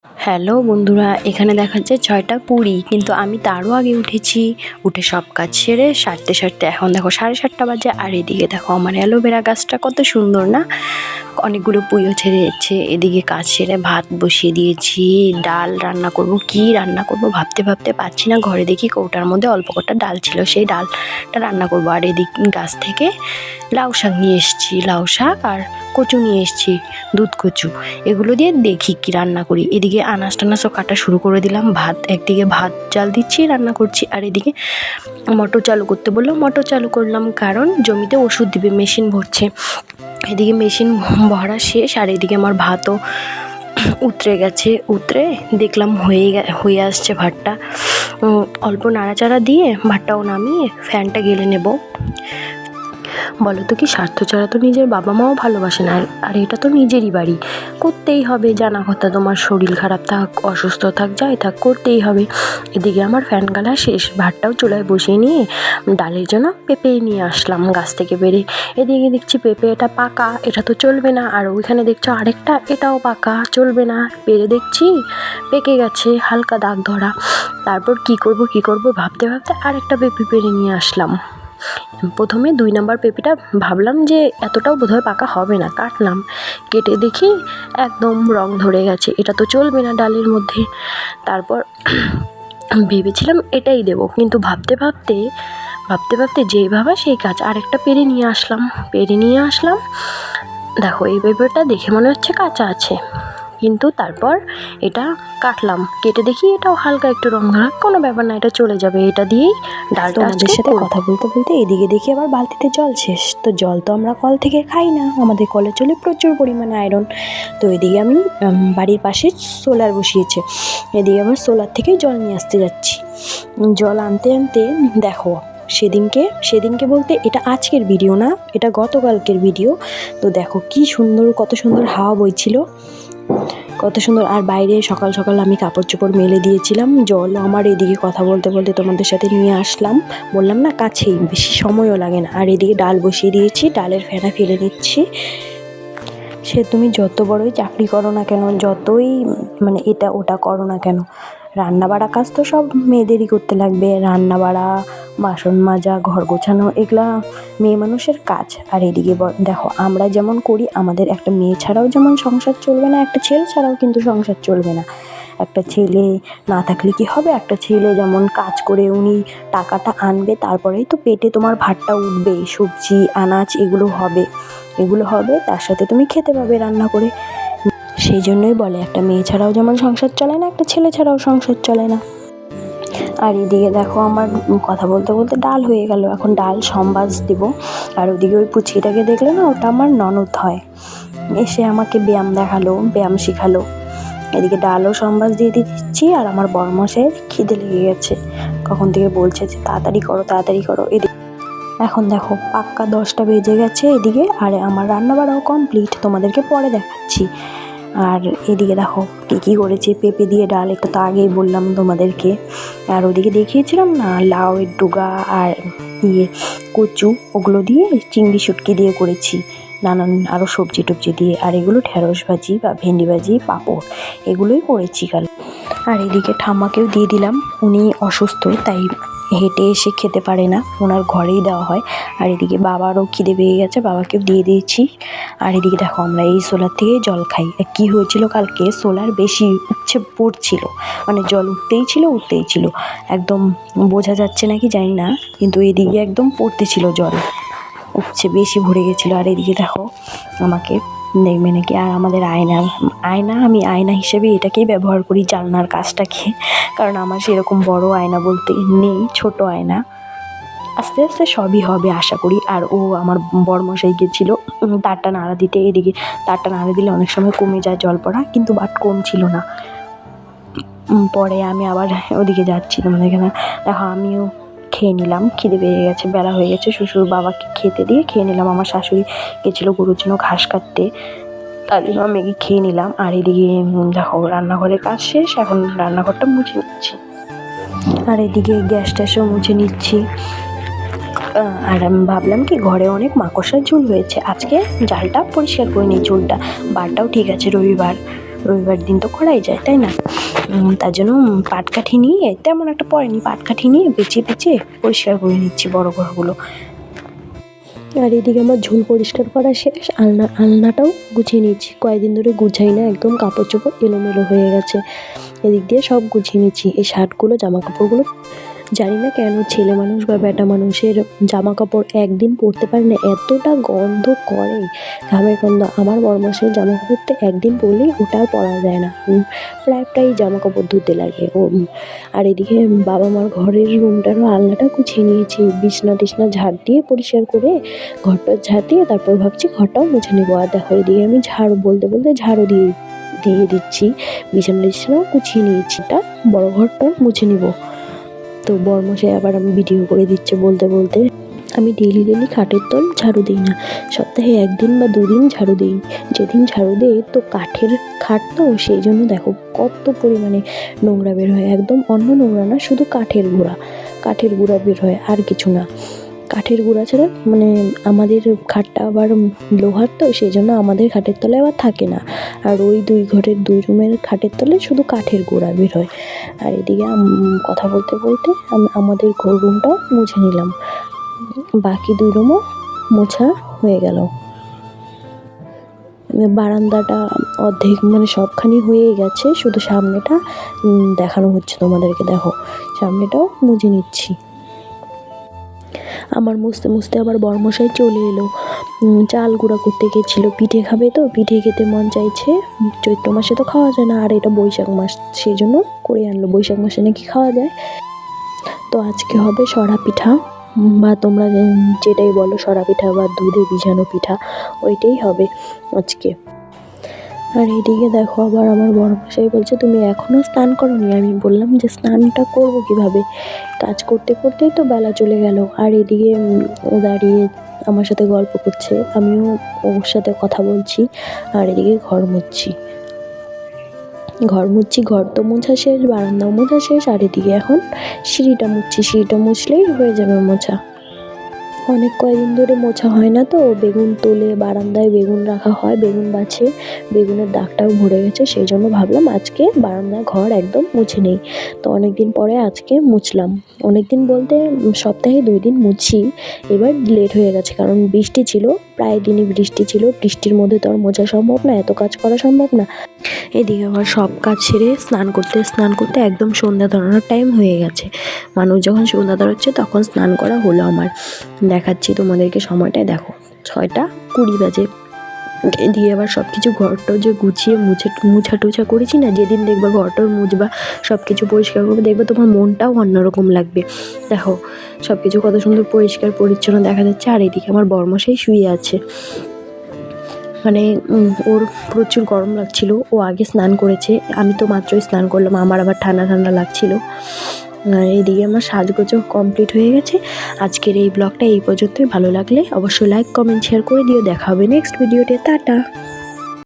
Hello বন্ধুরা, এখানে দেখাচ্ছে ৬টা ২০, কিন্তু আমি তারও আগে উঠেছি। উঠে সব কাজ সেরে সারতে সারতে এখন দেখো ৭:৩০ বাজে। আর এদিকে দেখো আমার অ্যালোভেরা গাছটা কত সুন্দর না, অনেকগুলো পুঁইও ছেড়েছে। এদিকে কাজ সেরে ভাত বসিয়ে দিয়েছি, ডাল রান্না করব। কি রান্না করব ভাবতে ভাবতে পাচ্ছি না। ঘরে দেখি কৌটার মধ্যে অল্প কটা ডাল ছিল, সেই ডালটা রান্না করব। আর এদিকে গাছ থেকে লাউ শাক নিয়ে এসেছি, লাউ শাক আর কচু নিয়ে এসেছি, দুধ কচু। এগুলো দিয়ে দেখি কি রান্না করি। এদিকে আনাজ টানাজও কাটা শুরু করে দিলাম। একদিকে ভাত চাল দিচ্ছি, রান্না করছি। আর এদিকে মোটর চালু করতে বললো, মোটর চালু করলাম, কারণ জমিতে ওষুধ দিবে, মেশিন ভরছে। এদিকে মেশিন ভরা শেষ। আর এদিকে আমার ভাতও উতরে গেছে। উতরে দেখলাম হয়ে আসছে ভাতটা। অল্প নাড়াচাড়া দিয়ে ভাতটাও নামিয়ে ফ্যানটা গেলে নেব। বলো তো, কি স্বার্থ ছাড়া তো নিজের বাবা মাও ভালোবাসে না। আর এটা তো নিজেরই বাড়ি, করতেই হবে। জানা কথা, তোমার শরীর খারাপ থাক, অসুস্থ থাক, যাই থাক, করতেই হবে। এদিকে আমার ফ্যান গালা শেষ, ভাতটাও চুলায় বসিয়ে নিয়ে ডালের জন্য পেঁপে নিয়ে আসলাম গাছ থেকে পেড়ে। এদিকে দেখছি পেঁপে এটা পাকা, এটা তো চলবে না। আর ওইখানে দেখছো আরেকটা, এটাও পাকা, চলবে না। পেড়ে দেখছি পেকে গেছে, হালকা দাগ ধরা। তারপর কি করব ভাবতে ভাবতে আরেকটা পেঁপে পেড়ে নিয়ে আসলাম। প্রথমে ২ নম্বর পেঁপেটা ভাবলাম যে এতটাও বোধহয় পাকা হবে না, কাটলাম। কেটে দেখি একদম রং ধরে গেছে, এটা তো চলবে না ডালের মধ্যে। তারপর ভেবেছিলাম এটাই দেবো, কিন্তু ভাবতে ভাবতে যেই ভাবা সেই কাজ। আরেকটা পেরে নিয়ে আসলাম। দেখো, এই পেঁপেটা দেখে মনে হচ্ছে কাঁচা আছে, কিন্তু তারপর এটা কাটলাম, কেটে দেখি এটাও হালকা একটু রং ধরা। কোনো ব্যাপার না, এটা চলে যাবে। এটা দিয়েই ডালটা তোমাদের সাথে কথা বলতে বলতে এদিকে দেখি আবার বালতিতে জল শেষ। তো জল তো আমরা কল থেকে খাই না, আমাদের কলে চলে প্রচুর পরিমাণে আয়রন। তো এদিকে আমি বাড়ির পাশে সোলার বসিয়েছে, এদিকে আবার সোলার থেকে জল নিয়ে আসতে যাচ্ছি। জল আনতে আনতে দেখো, সেদিনকে বলতে এটা আজকের ভিডিও না, এটা গতকালকের ভিডিও। তো দেখো কত সুন্দর হাওয়া বইছিল, কত সুন্দর। আর বাইরে সকাল সকাল আমি কাপড় চোপড় মেলে দিয়েছিলাম। জল আমার এদিকে কথা বলতে বলতে তোমাদের সাথে নিয়ে আসলাম, বললাম না কাছেই, বেশি সময়ও লাগে না। আর এদিকে ডাল বসিয়ে দিয়েছি, ডালের ফেনা ফেলে নিচ্ছি। সে তুমি যত বড়ই চাকরি করো না কেন, যতই এটা ওটা করো না কেন, রান্না বাড়া কাজ তো সব মেয়েদেরই করতে লাগবে। রান্না বাড়া, বাসন মাজা, ঘর গোছানো, এগুলা মেয়ে মানুষের কাজ। আর এদিকে দেখো, আমরা যেমন করি, আমাদের একটা মেয়ে ছাড়াও যেমন সংসার চলবে না, একটা ছেলে ছাড়াও কিন্তু সংসার চলবে না। একটা ছেলে না থাকলে কি হবে, একটা ছেলে যেমন কাজ করে উনি টাকাটা আনবে, তারপরেই তো পেটে তোমার ভাতটা উঠবে, সবজি আনাজ এগুলো হবে, তার সাথে তুমি খেতে পাবে রান্না করে। সেই জন্যই বলে, একটা মেয়ে ছাড়াও যেমন সংসার চলে না, একটা ছেলে ছাড়াও সংসার চলে না। আর এদিকে দেখো, আমার কথা বলতে বলতে ডাল হয়ে গেল। এখন ডাল সম্বাস দেব। আর ওদিকে ওই পুচকিটাকে দেখলে না, ওটা আমার ননদ হয়, এসে আমাকে ব্যায়াম শেখালো। এদিকে ডালও সম্বাস দিয়ে দিচ্ছি। আর আমার বড়মশাইয়ের খিদে লেগে গেছে, কখন থেকে বলছে যে তাড়াতাড়ি করো। এদিকে এখন দেখো পাক্কা 10টা বেজে গেছে এদিকে। আর আমার রান্না বাড়াও কমপ্লিট, তোমাদেরকে পরে দেখাচ্ছি। আর এদিকে দেখো কী করেছি, পেঁপে দিয়ে ডাল, এটা তো আগেই বললাম তোমাদেরকে। আর ওদিকে দেখিয়েছিলাম না, লাউয়ের ডুগা আর কচু, ওগুলো দিয়ে চিংড়ি শুটকি দিয়ে করেছি, নানান আরও সবজি টবজি দিয়ে। আর এগুলো ঢেঁড়স ভাজি বা ভেন্ডি ভাজি, পাঁপড়, এগুলোই করেছি কাল। আর এদিকে ঠাম্মাকেও দিয়ে দিলাম, উনি অসুস্থ, তাই হেঁটে এসে খেতে পারে না, ওনার ঘরেই দেওয়া হয়। আর এদিকে বাবারও খিদে পেয়ে গেছে, বাবাকেও দিয়ে দিয়েছি। আর এদিকে দেখো, আমরা এই সোলার থেকে জল খাই। কি হয়েছিল, কালকে সোলার বেশি উচ্ছে পড়ছিল, জল উঠতেই ছিল, একদম বোঝা যাচ্ছে নাকি জানি না, কিন্তু এদিকে একদম পড়তেছিল জল, উচ্ছে বেশি ভরে গেছিলো। আর এদিকে দেখো আমাকে দেখবে নাকি। আর আমাদের আমি আয়না হিসেবে এটাকেই ব্যবহার করি, জানলার কাজটাকে, কারণ আমার সেরকম বড় আয়না বলতে নেই, ছোট আয়না। আস্তে আস্তে সবই হবে আশা করি। আর আমার বড়মশাই গেছিল তারটা নাড়া দিতে, এদিকে তারটা নাড়া দিলে অনেক সময় কমে যায় জল পড়া, কিন্তু কমছিল না। পরে আমি আবার ওদিকে যাচ্ছি, তোমাদের এখানে দেখো আমিও খেয়ে নিলাম, খিদে পেয়ে গেছে, বেলা হয়ে গেছে। শ্বশুর বাবাকে খেতে দিয়ে খেয়ে নিলাম। আমার শাশুড়ি গেছিলো গরুর জন্য ঘাস কাটতে, তার জন্য আমি খেয়ে নিলাম। আর এদিকে দেখো রান্নাঘরের কাজ শেষ, এখন রান্নাঘরটা মুছে নিচ্ছি। আর এদিকে গ্যাস ট্যাসও মুছে নিচ্ছি। আর আমি ভাবলাম কি, ঘরে অনেক মাকড়সার ঝুল হয়েছে, আজকে জালটা পরিষ্কার করে নিই, ঝুলটা। বারটাও ঠিক আছে, রবিবার, রবিবার দিন তো করাই যায়, তাই না? তার জন্য পাটকাঠি নিয়ে, তেমন একটা পড়েনি, পাটকাঠি নিয়ে বেঁচে পরিষ্কার করে নিচ্ছি বড় ঘরগুলো। আর এদিকে আমার ঝুল পরিষ্কার করা শেষ, আলনাটাও গুছিয়ে নিচ্ছি। কয়েকদিন ধরে গুছাই না, একদম কাপড় চোপড় এলোমেলো হয়ে গেছে। এদিক দিয়ে সব গুছিয়ে নিচ্ছি। এই শার্টগুলো, জামা কাপড়গুলো, জানি না কেন ছেলে মানুষ বা বেটা মানুষের জামা কাপড় একদিন পরতে পারে না, এতটা গন্ধ করে, ঘামের গন্ধ। আমার বরমাসের জামা কাপড় তো একদিন পরলেই ওটা আর পরা যায় না, প্রায় জামা কাপড় ধুতে লাগে ও। আর এদিকে বাবা মার ঘরের রুমটারও আলনাটা গুছিয়ে নিয়েছি, বিছনা টিছনা ঝাড় দিয়ে পরিষ্কার করে, ঘরটা ঝাড় দিয়ে তারপর ভাবছি ঘরটাও মুছে নেবো। আর দেখো এদিকে আমি ঝাড়ু বলতে ঝাড়ু দিয়ে দিচ্ছি, বিছানা টিছানাও গুছিয়ে নিয়েছি, তা বড় ঘরটাও মুছে নিব। তো বরমশাই আবার আমি ভিডিও করে দিচ্ছে বলতে আমি ডেইলি খাটের তল ঝাড়ু দিই না, সপ্তাহে 1 দিন বা 2 দিন ঝাড়ু দিই। যেদিন ঝাড়ু দিই তো কাঠের খাট, তো সেই জন্য দেখো কত পরিমাণে নোংরা বের হয়, একদম অন্য নোংরা না, শুধু কাঠের গুঁড়া বের হয়, আর কিছু না। কাঠের গুঁড়া ছাড়া মানে আমাদের খাটটা আবার লোহার, তো সেই জন্য আমাদের খাটের তলায় আবার থাকে না। আর ওই 2 ঘরের 2 রুমের খাটের তলে শুধু কাঠের গুঁড়া বের হয়। আর এদিকে কথা বলতে আমি আমাদের ঘর রুমটাও মুছে নিলাম, বাকি 2 রুমও মোছা হয়ে গেল। বারান্দাটা অর্ধেক মানে সবখানি হয়ে গেছে, শুধু সামনেটা দেখানো হচ্ছে তোমাদেরকে, দেখো সামনেটাও মুছে নিচ্ছি। আমার মুছতে আবার বরমশাই চলে এলো, চাল গুঁড়া করতে গেছিলো, পিঠে খাবে, তো পিঠে খেতে মন চাইছে। চৈত্র মাসে তো খাওয়া যায় না, আর এটা বৈশাখ মাস, সেই জন্য করে আনলো, বৈশাখ মাসে নাকি খাওয়া যায়। তো আজকে হবে সরা পিঠা, বা তোমরা যেটাই বলো, সরা পিঠা বা দুধে ভিজানো পিঠা, ওইটাই হবে আজকে। আর এইদিকে দেখো আবার আমার বড়মশাই বলছে তুমি এখনও স্নান করোনি। আমি বললাম যে স্নানটা করবো কীভাবে, কাজ করতেই তো বেলা চলে গেল। আর এদিকে ও দাঁড়িয়ে আমার সাথে গল্প করছে, আমিও ওর সাথে কথা বলছি। আর এদিকে ঘর মুছছি, ঘর তো মোছা শেষ, বারান্দাও মোছা শেষ। আর এদিকে এখন সিঁড়িটা মুছলেই হয়ে যাবে মোছা। অনেক কয়েকদিন ধরে মোছা হয় না, তো বেগুন তোলে, বারান্দায় বেগুন রাখা হয়, বেগুন বাছে, বেগুনের দাগটাও ভরে গেছে, সেই জন্য ভাবলাম আজকে বারান্দা ঘর একদম মুছে নেই। তো অনেক দিন পরে আজকে মুছলাম, অনেক দিন বলতে সপ্তাহে 2 দিন মুছি। এবার লেট হয়ে গেছে, কারণ বৃষ্টি ছিল, প্রায় দিনই বৃষ্টি ছিল, বৃষ্টির মধ্যে তো আর মোছা সম্ভব না, এত কাজ করা সম্ভব না। এদিকে আবার সব কাজ সেরে স্নান করতে একদম সন্ধ্যা ধরানোর টাইম হয়ে গেছে। মানুষ যখন সন্ধ্যা ধরাচ্ছে তখন স্নান করা হলো আমার। দেখাচ্ছি তোমাদেরকে সময়টায়, দেখো 6:20 বাজে। এদিকে আবার সব কিছু ঘরটা যে গুছিয়ে মুছা টুছা করেছি না, যেদিন দেখবা ঘরটার মুছবা, সব কিছু পরিষ্কার করবে, দেখবে তোমার মনটাও অন্যরকম লাগবে। দেখো সব কিছু কত সুন্দর পরিষ্কার পরিচ্ছন্ন দেখা যাচ্ছে। আর এদিকে আমার বরমশাই শুয়ে আছে, মানে ওর প্রচুর গরম লাগছিল, ও আগে স্নান করেছে, আমি তো মাত্রই স্নান করলাম, আমার আবার ঠান্ডা লাগছিল। এদিকে আমার সাজগোজও কমপ্লিট হয়ে গেছে। আজকের এই ব্লগটা এই পর্যন্তই। ভালো লাগলে অবশ্যই লাইক কমেন্ট শেয়ার করে দিও। দেখা হবে নেক্সট ভিডিওতে। টাটা।